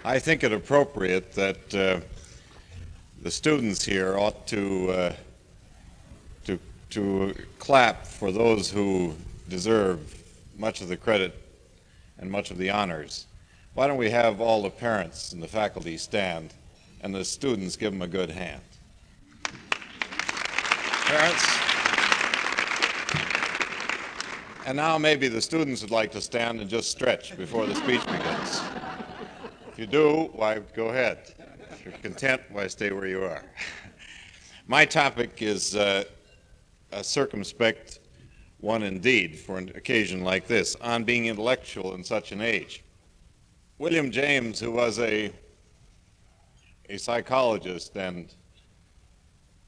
I think it appropriate that the students here ought to clap for those who deserve much of the credit and much of the honors. Why don't we have all the parents and the faculty stand and the students give them a good hand. Parents. And now maybe the students would like to stand and just stretch before the speech begins. If you do, why, go ahead. If you're content, why, stay where you are. My topic is a circumspect one indeed for an occasion like this, on being intellectual in such an age. William James, who was a psychologist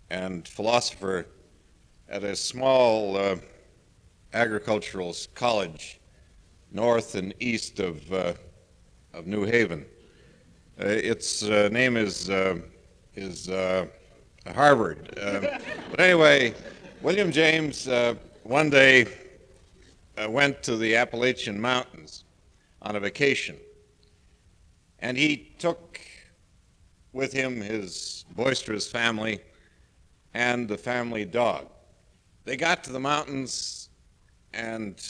and philosopher at a small agricultural college north and east of New Haven. Its name is Harvard. But anyway, William James one day went to the Appalachian Mountains on a vacation, and he took with him his boisterous family and the family dog. They got to the mountains, and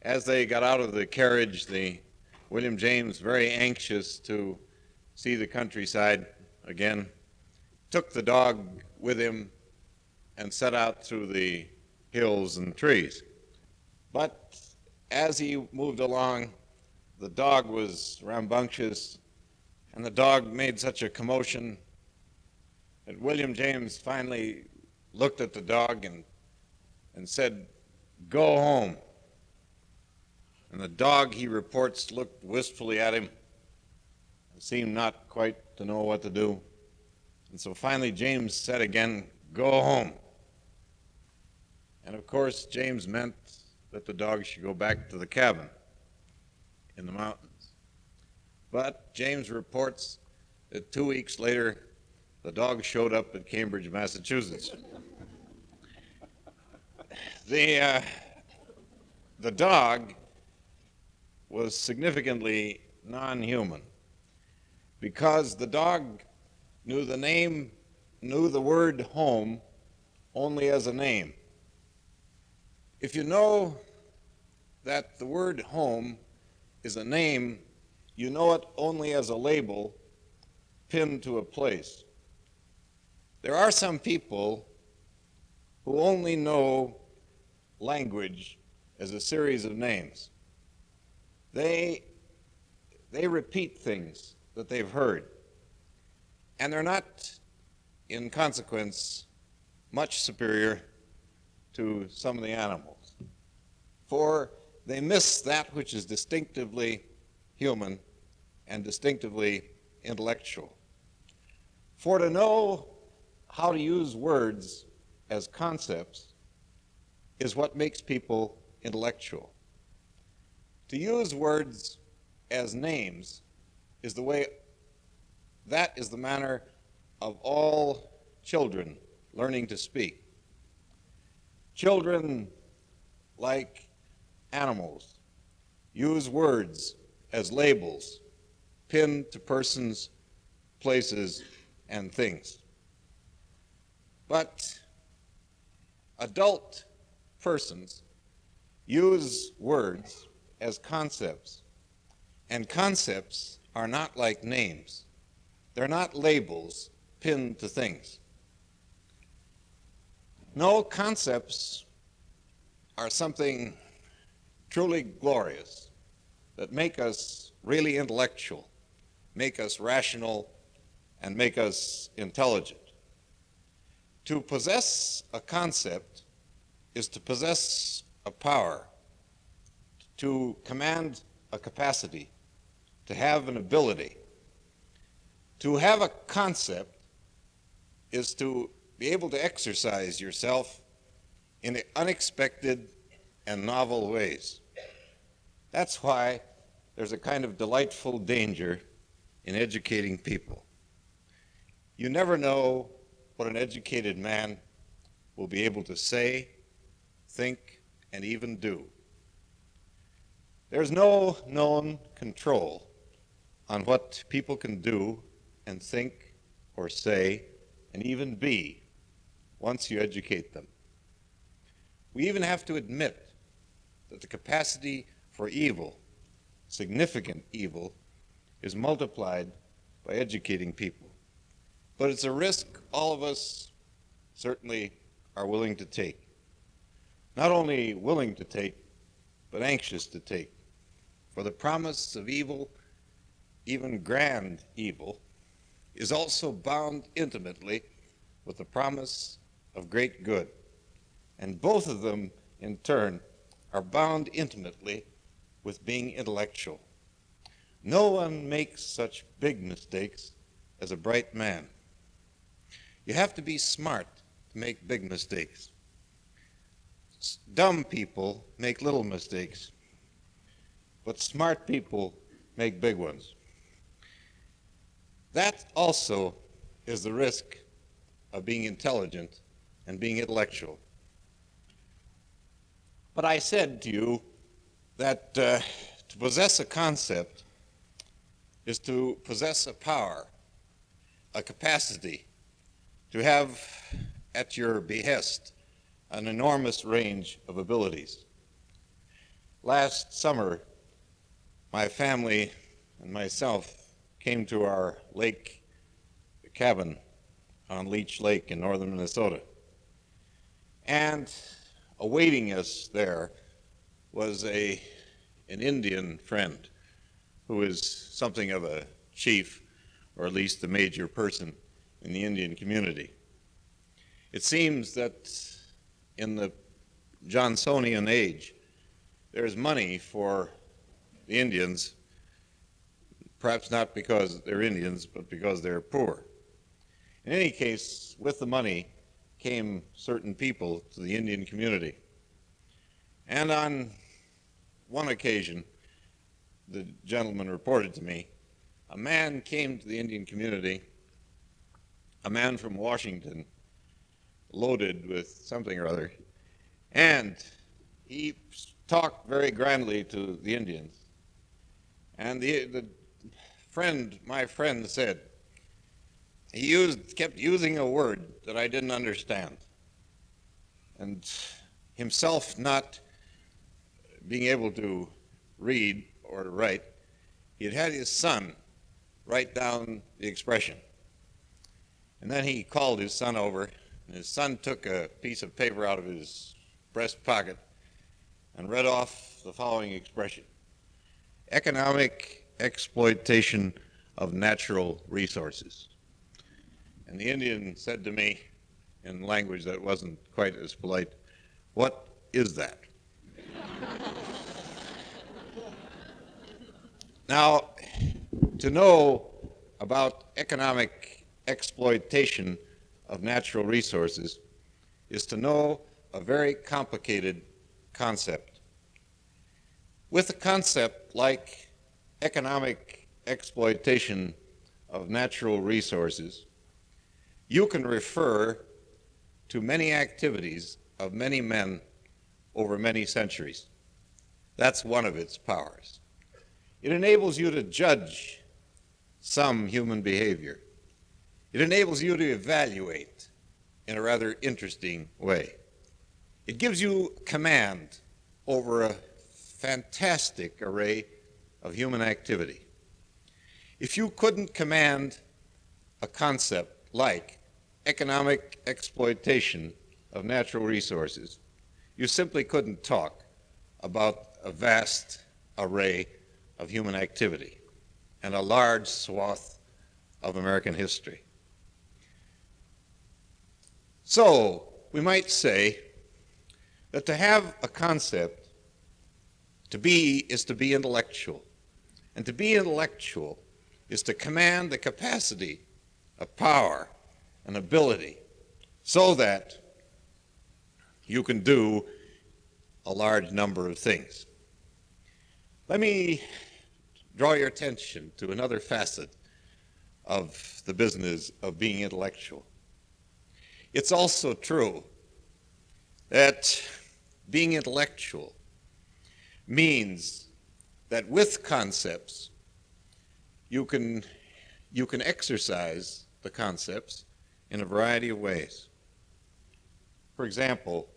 as they got out of the carriage, William James, very anxious to see the countryside again, took the dog with him and set out through the hills and trees. But as he moved along, the dog was rambunctious, and the dog made such a commotion that William James finally looked at the dog and said, "Go home." And the dog, he reports, looked wistfully at him and seemed not quite to know what to do. And so finally James said again, "Go home." And of course, James meant that the dog should go back to the cabin in the mountains. But James reports that 2 weeks later, the dog showed up at Cambridge, Massachusetts. The dog was significantly non-human because the dog knew the word home only as a name. If you know that the word home is a name, you know it only as a label pinned to a place. There are some people who only know language as a series of names. They repeat things that they've heard, and they're not, in consequence, much superior to some of the animals, for they miss that which is distinctively human and distinctively intellectual. For to know how to use words as concepts is what makes people intellectual. To use words as names is that is the manner of all children learning to speak. Children, like animals, use words as labels pinned to persons, places, and things. But adult persons use words as concepts, and concepts are not like names. They're not labels pinned to things. No, concepts are something truly glorious that make us really intellectual, make us rational, and make us intelligent. To possess a concept is to possess a power, to command a capacity, to have an ability. To have a concept is to be able to exercise yourself in unexpected and novel ways. That's why there's a kind of delightful danger in educating people. You never know what an educated man will be able to say, think, and even do. There's no known control on what people can do and think or say and even be once you educate them. We even have to admit that the capacity for evil, significant evil, is multiplied by educating people. But it's a risk all of us certainly are willing to take. Not only willing to take, but anxious to take. For the promise of evil, even grand evil, is also bound intimately with the promise of great good. And both of them, in turn, are bound intimately with being intellectual. No one makes such big mistakes as a bright man. You have to be smart to make big mistakes. Dumb people make little mistakes, but smart people make big ones. That also is the risk of being intelligent and being intellectual. But I said to you that to possess a concept is to possess a power, a capacity, to have at your behest an enormous range of abilities. Last summer, my family and myself came to our lake cabin on Leech Lake in northern Minnesota. And awaiting us there was an Indian friend who is something of a chief, or at least a major person in the Indian community. It seems that in the Johnsonian age, there's money for the Indians, perhaps not because they're Indians, but because they're poor. In any case, with the money came certain people to the Indian community. And on one occasion, the gentleman reported to me, a man came to the Indian community, a man from Washington, loaded with something or other, and he talked very grandly to the Indians. And my friend said, he kept using a word that I didn't understand. And himself not being able to read or to write, he had his son write down the expression. And then he called his son over, and his son took a piece of paper out of his breast pocket and read off the following expression: economic exploitation of natural resources. And the Indian said to me in language that wasn't quite as polite, "What is that?" Now, to know about economic exploitation of natural resources is to know a very complicated concept. With a concept like economic exploitation of natural resources, you can refer to many activities of many men over many centuries. That's one of its powers. It enables you to judge some human behavior. It enables you to evaluate in a rather interesting way. It gives you command over a fantastic array of human activity. If you couldn't command a concept like economic exploitation of natural resources, you simply couldn't talk about a vast array of human activity and a large swath of American history. So we might say that to have a concept, is to be intellectual. And to be intellectual is to command the capacity of power and ability so that you can do a large number of things. Let me draw your attention to another facet of the business of being intellectual. It's also true that being intellectual means that with concepts, you can exercise the concepts in a variety of ways. For example,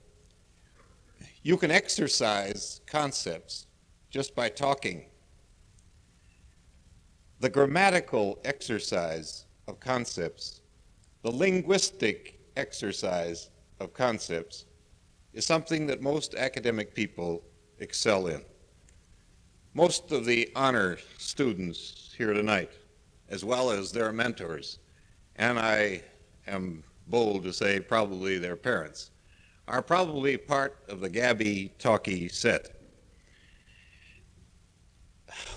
you can exercise concepts just by talking. The grammatical exercise of concepts, the linguistic exercise of concepts, is something that most academic people excel in. Most of the honor students here tonight, as well as their mentors, and I am bold to say probably their parents, are probably part of the Gabby Talkie set.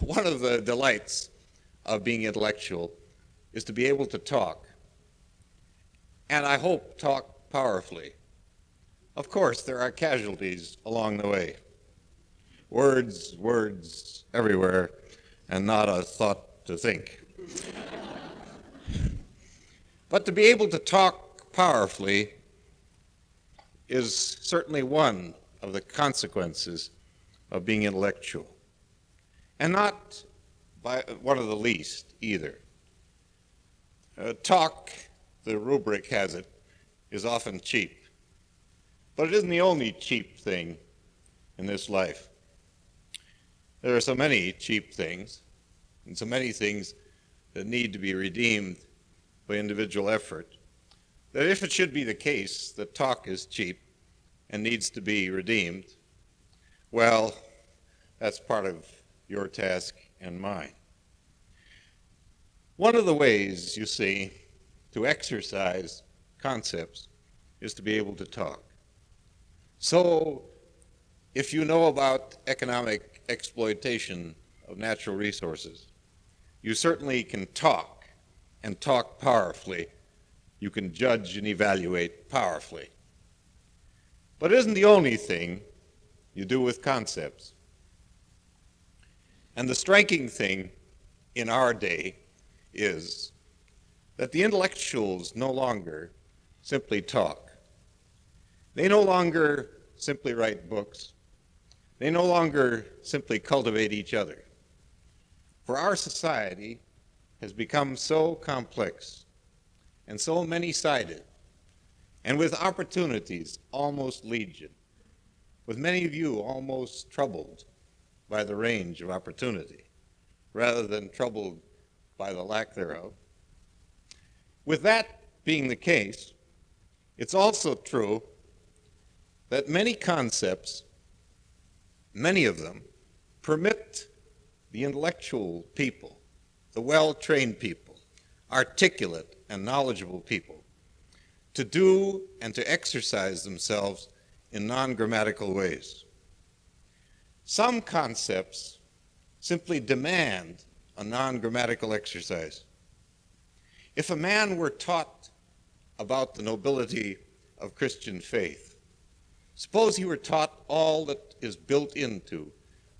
One of the delights of being intellectual is to be able to talk, and I hope talk powerfully. Of course, there are casualties along the way. Words everywhere, and not a thought to think. But to be able to talk powerfully is certainly one of the consequences of being intellectual, and not by one of the least either. Talk, the rubric has it, is often cheap, but it isn't the only cheap thing in this life. There are so many cheap things, and so many things that need to be redeemed by individual effort, that if it should be the case that talk is cheap and needs to be redeemed, well, that's part of your task and mine. One of the ways, you see, to exercise concepts is to be able to talk. So, if you know about economic exploitation of natural resources, you certainly can talk, and talk powerfully. You can judge and evaluate powerfully. But it isn't the only thing you do with concepts. And the striking thing in our day is that the intellectuals no longer simply talk. They no longer simply write books. They no longer simply cultivate each other. For our society has become so complex and so many-sided, and with opportunities almost legion, with many of you almost troubled by the range of opportunity, rather than troubled by the lack thereof. With that being the case, it's also true that many concepts, many of them, permit the intellectual people, the well-trained people, articulate and knowledgeable people, to do and to exercise themselves in non-grammatical ways. Some concepts simply demand a non-grammatical exercise. If a man were taught about the nobility of Christian faith, suppose he were taught all that is built into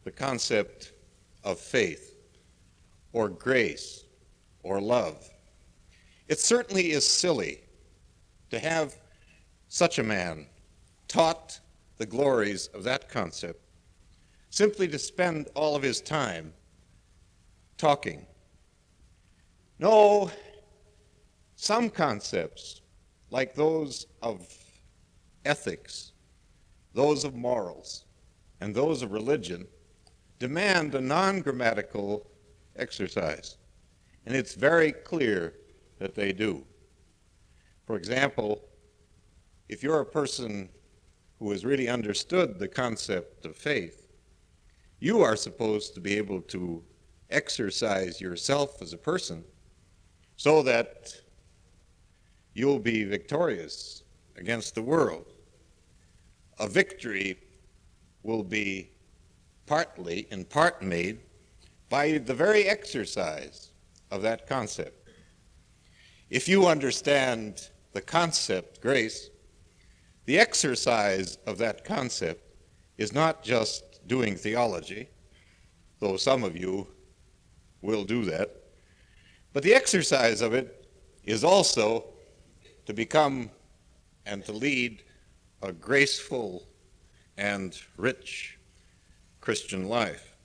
the concept of faith, or grace, or love. It certainly is silly to have such a man taught the glories of that concept simply to spend all of his time talking. No, some concepts, like those of ethics, those of morals, and those of religion, demand a non-grammatical exercise. And it's very clear that they do. For example, if you're a person who has really understood the concept of faith, you are supposed to be able to exercise yourself as a person so that you'll be victorious against the world. A victory will be in part made by the very exercise of that concept. If you understand the concept grace, the exercise of that concept is not just doing theology, though some of you will do that, but the exercise of it is also to become and to lead a graceful and rich Christian life.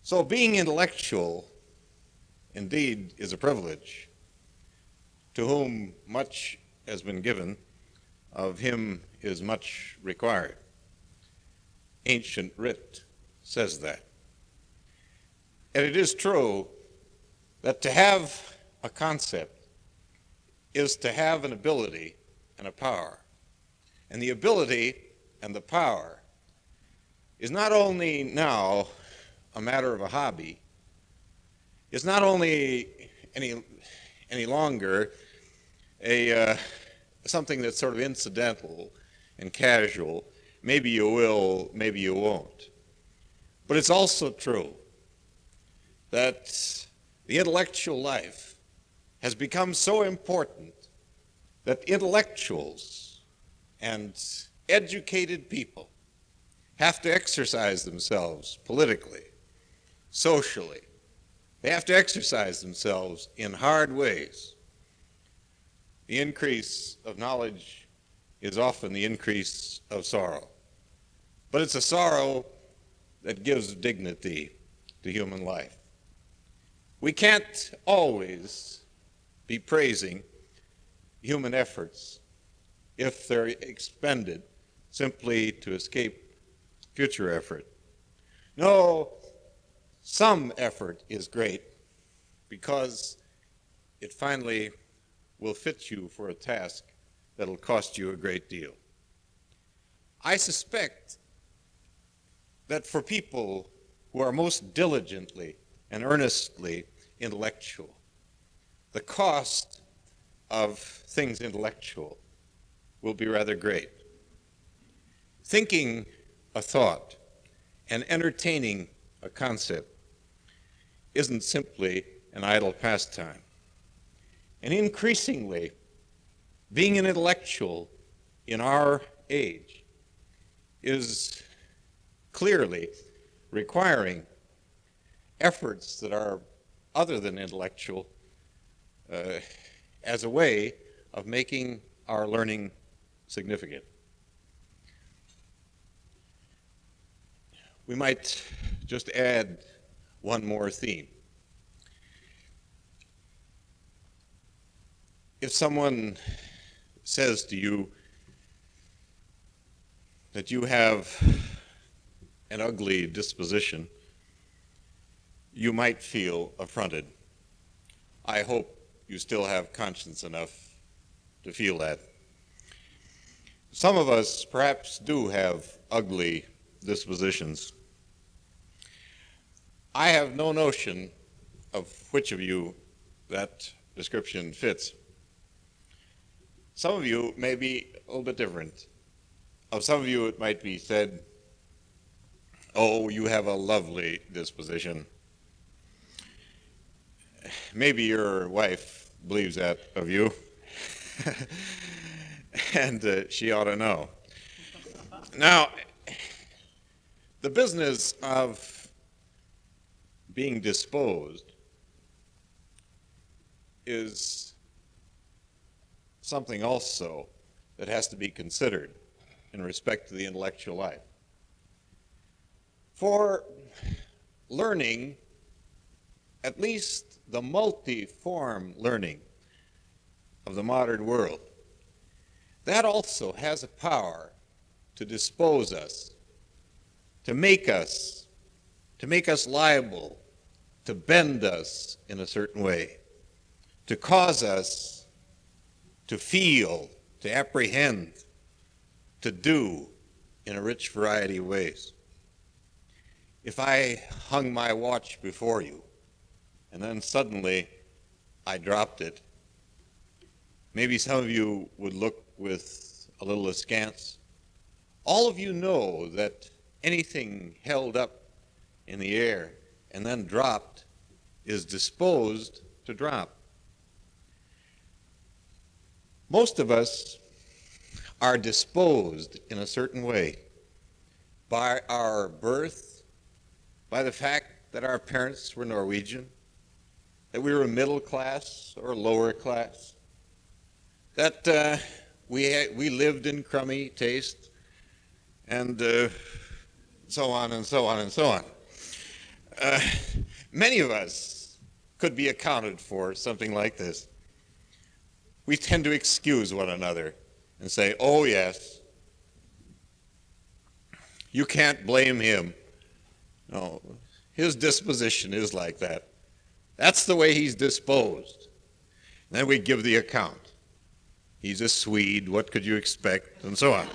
So being intellectual indeed is a privilege. To whom much has been given, of him is much required. Ancient writ says that. And it is true that to have a concept is to have an ability and a power. And the ability and the power is not only now a matter of a hobby, is not only any longer something that's sort of incidental and casual. Maybe you will, maybe you won't. But it's also true that the intellectual life has become so important that intellectuals and educated people have to exercise themselves politically, socially. They have to exercise themselves in hard ways. The increase of knowledge is often the increase of sorrow. But it's a sorrow that gives dignity to human life. We can't always be praising human efforts if they're expended simply to escape future effort. No, some effort is great because it finally will fit you for a task that'll cost you a great deal. I suspect that for people who are most diligently and earnestly intellectual, the cost of things intellectual will be rather great. Thinking a thought and entertaining a concept isn't simply an idle pastime. And increasingly, being an intellectual in our age is clearly requiring efforts that are other than intellectual as a way of making our learning significant. We might just add one more theme. If someone says to you that you have an ugly disposition, you might feel affronted. I hope you still have conscience enough to feel that. Some of us perhaps do have ugly dispositions. I have no notion of which of you that description fits. Some of you may be a little bit different. Of some of you it might be said, oh, you have a lovely disposition. Maybe your wife believes that of you, and she ought to know. Now, the business of being disposed is something also that has to be considered in respect to the intellectual life. For learning, at least the multi-form learning of the modern world, that also has a power to dispose us, to make us liable, to bend us in a certain way, to cause us to feel, to apprehend, to do in a rich variety of ways. If I hung my watch before you and then suddenly I dropped it, maybe some of you would look with a little askance. All of you know that anything held up in the air and then dropped is disposed to drop. Most of us are disposed in a certain way by our birth, by the fact that our parents were Norwegian, that we were middle class or lower class, that we lived in crummy taste, and so on and so on and so on. Many of us could be accounted for something like this. We tend to excuse one another and say, oh yes, you can't blame him. No, his disposition is like that. That's the way he's disposed. Then we give the account. He's a Swede, what could you expect, and so on.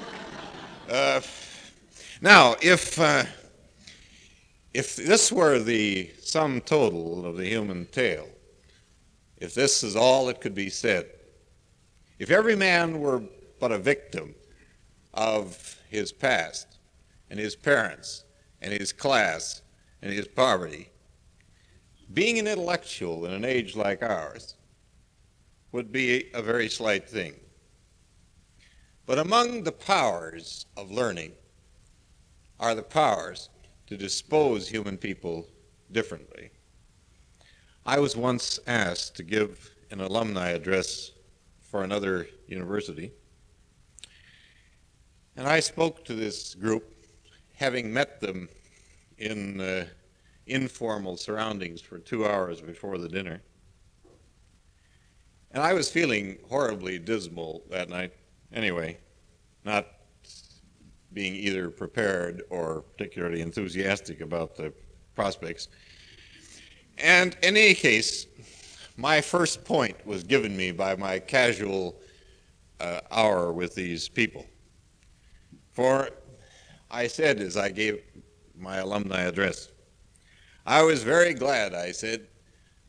Now, if this were the sum total of the human tale, if this is all that could be said, if every man were but a victim of his past and his parents and his class and his poverty, being an intellectual in an age like ours would be a very slight thing. But among the powers of learning are the powers to dispose human people differently. I was once asked to give an alumni address for another university, and I spoke to this group, having met them in informal surroundings for 2 hours before the dinner. And I was feeling horribly dismal that night anyway, not being either prepared or particularly enthusiastic about the prospects. And in any case, my first point was given me by my casual hour with these people. For I said, as I gave my alumni address, I was very glad, I said,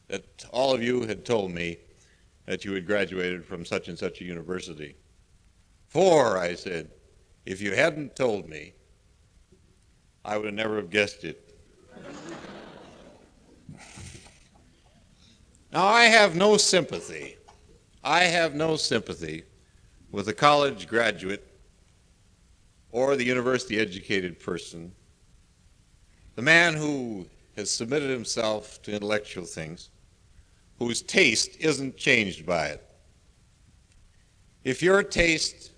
that all of you had told me that you had graduated from such and such a university. For, I said, if you hadn't told me, I would never have guessed it. Now, I have no sympathy with the college graduate or the university-educated person, the man who has submitted himself to intellectual things, whose taste isn't changed by it. If your taste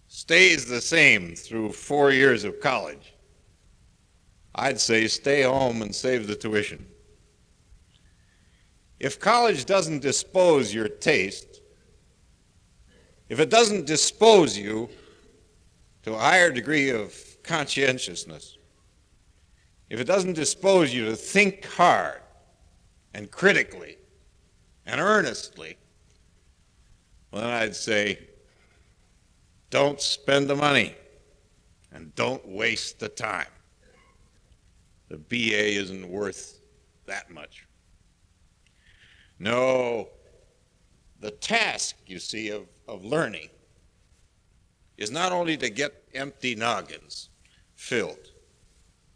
stays the same through 4 years of college, I'd say stay home and save the tuition. If college doesn't dispose your taste, if it doesn't dispose you to a higher degree of conscientiousness, if it doesn't dispose you to think hard and critically and earnestly, well, then I'd say don't spend the money and don't waste the time. The BA isn't worth that much. No, the task, you see, of learning is not only to get empty noggins filled.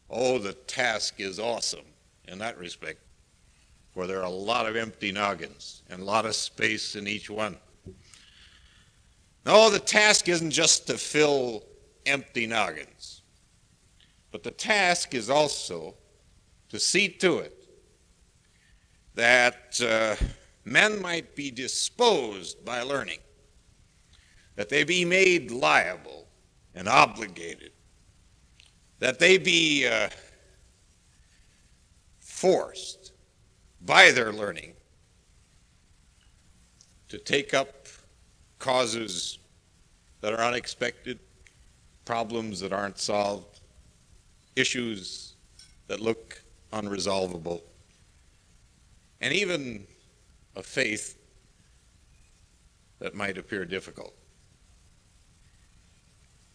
Oh, the task is awesome in that respect, for there are a lot of empty noggins and a lot of space in each one. No, the task isn't just to fill empty noggins, but the task is also to see to it that men might be disposed by learning, that they be made liable and obligated, that they be forced by their learning to take up causes that are unexpected, problems that aren't solved, issues that look unresolvable, and even a faith that might appear difficult.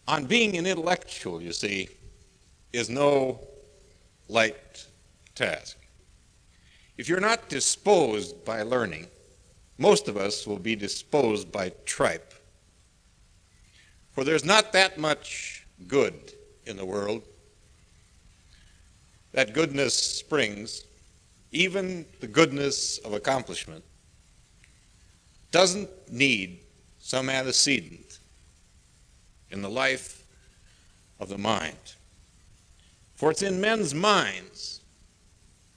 On being an intellectual, you see, is no light task. If you're not disposed by learning, most of us will be disposed by tripe. For there's not that much good in the world. That goodness springs, even the goodness of accomplishment, doesn't need some antecedent in the life of the mind. For it's in men's minds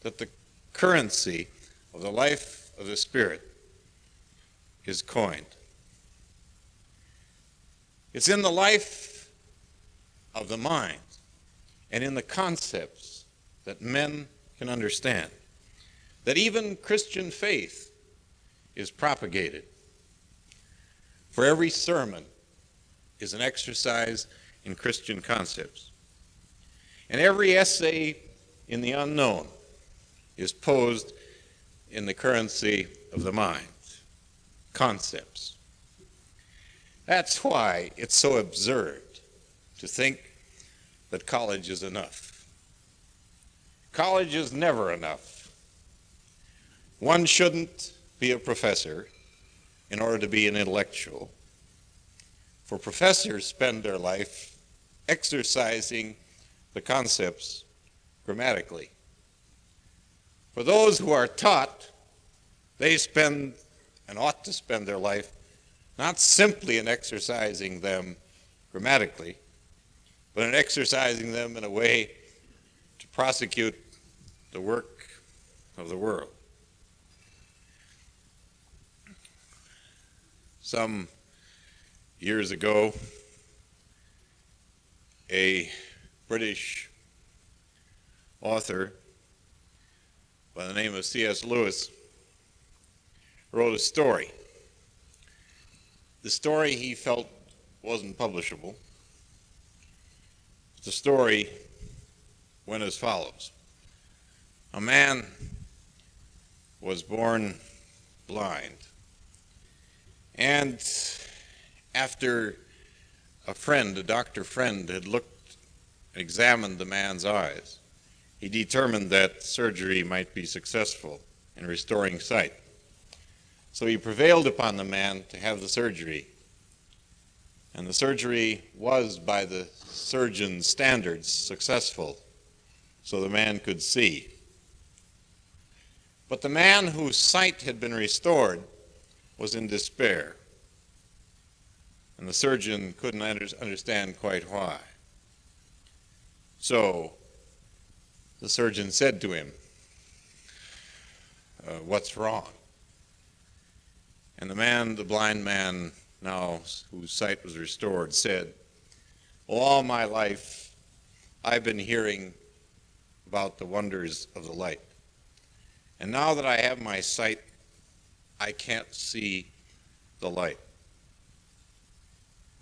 that the currency of the life of the Spirit is coined. It's in the life of the mind and in the concepts that men can understand that even Christian faith is propagated. For every sermon is an exercise in Christian concepts. And every essay in the unknown is posed in the currency of the mind, concepts. That's why it's so absurd to think that college is enough. College is never enough. One shouldn't be a professor in order to be an intellectual, for professors spend their life exercising the concepts grammatically. For those who are taught, they spend and ought to spend their life not simply in exercising them grammatically, but in exercising them in a way to prosecute the work of the world. Some years ago, a British author by the name of C.S. Lewis wrote a story. The story he felt wasn't publishable. The story went as follows. A man was born blind, and after a doctor friend, had examined the man's eyes, he determined that surgery might be successful in restoring sight. So he prevailed upon the man to have the surgery. And the surgery was, by the surgeon's standards, successful, so the man could see. But the man whose sight had been restored was in despair, and the surgeon couldn't understand quite why. So the surgeon said to him, "What's wrong?" And the blind man, now whose sight was restored, said, "Well, all my life I've been hearing about the wonders of the light. And now that I have my sight, I can't see the light."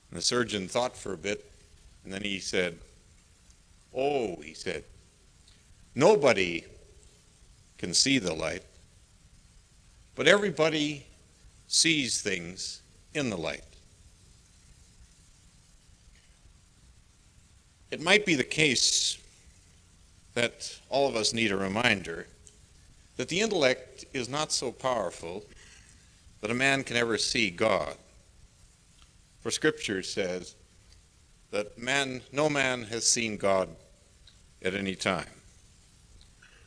And the surgeon thought for a bit, and then he said, "Oh," he said, "nobody can see the light, but everybody sees things in the light." It might be the case that all of us need a reminder that the intellect is not so powerful that a man can ever see God. For Scripture says that no man has seen God at any time.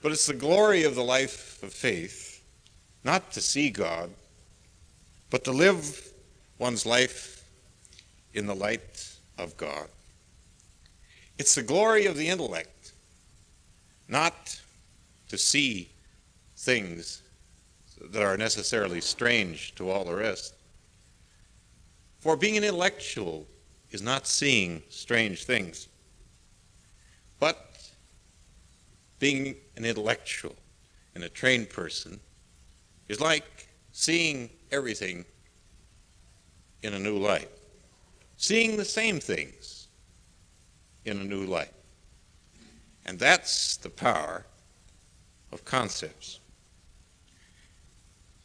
But it's the glory of the life of faith not to see God, but to live one's life in the light of God. It's the glory of the intellect not to see things that are necessarily strange to all the rest. For being an intellectual is not seeing strange things, but being an intellectual and a trained person is like seeing everything in a new light, seeing the same things in a new light. And that's the power of concepts.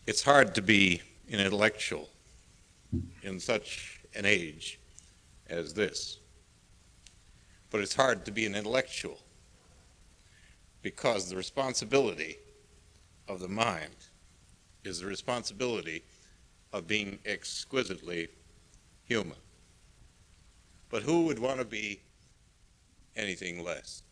It's hard to be an intellectual in such an age as this. But it's hard to be an intellectual because the responsibility of the mind is the responsibility of being exquisitely human. But who would want to be anything less?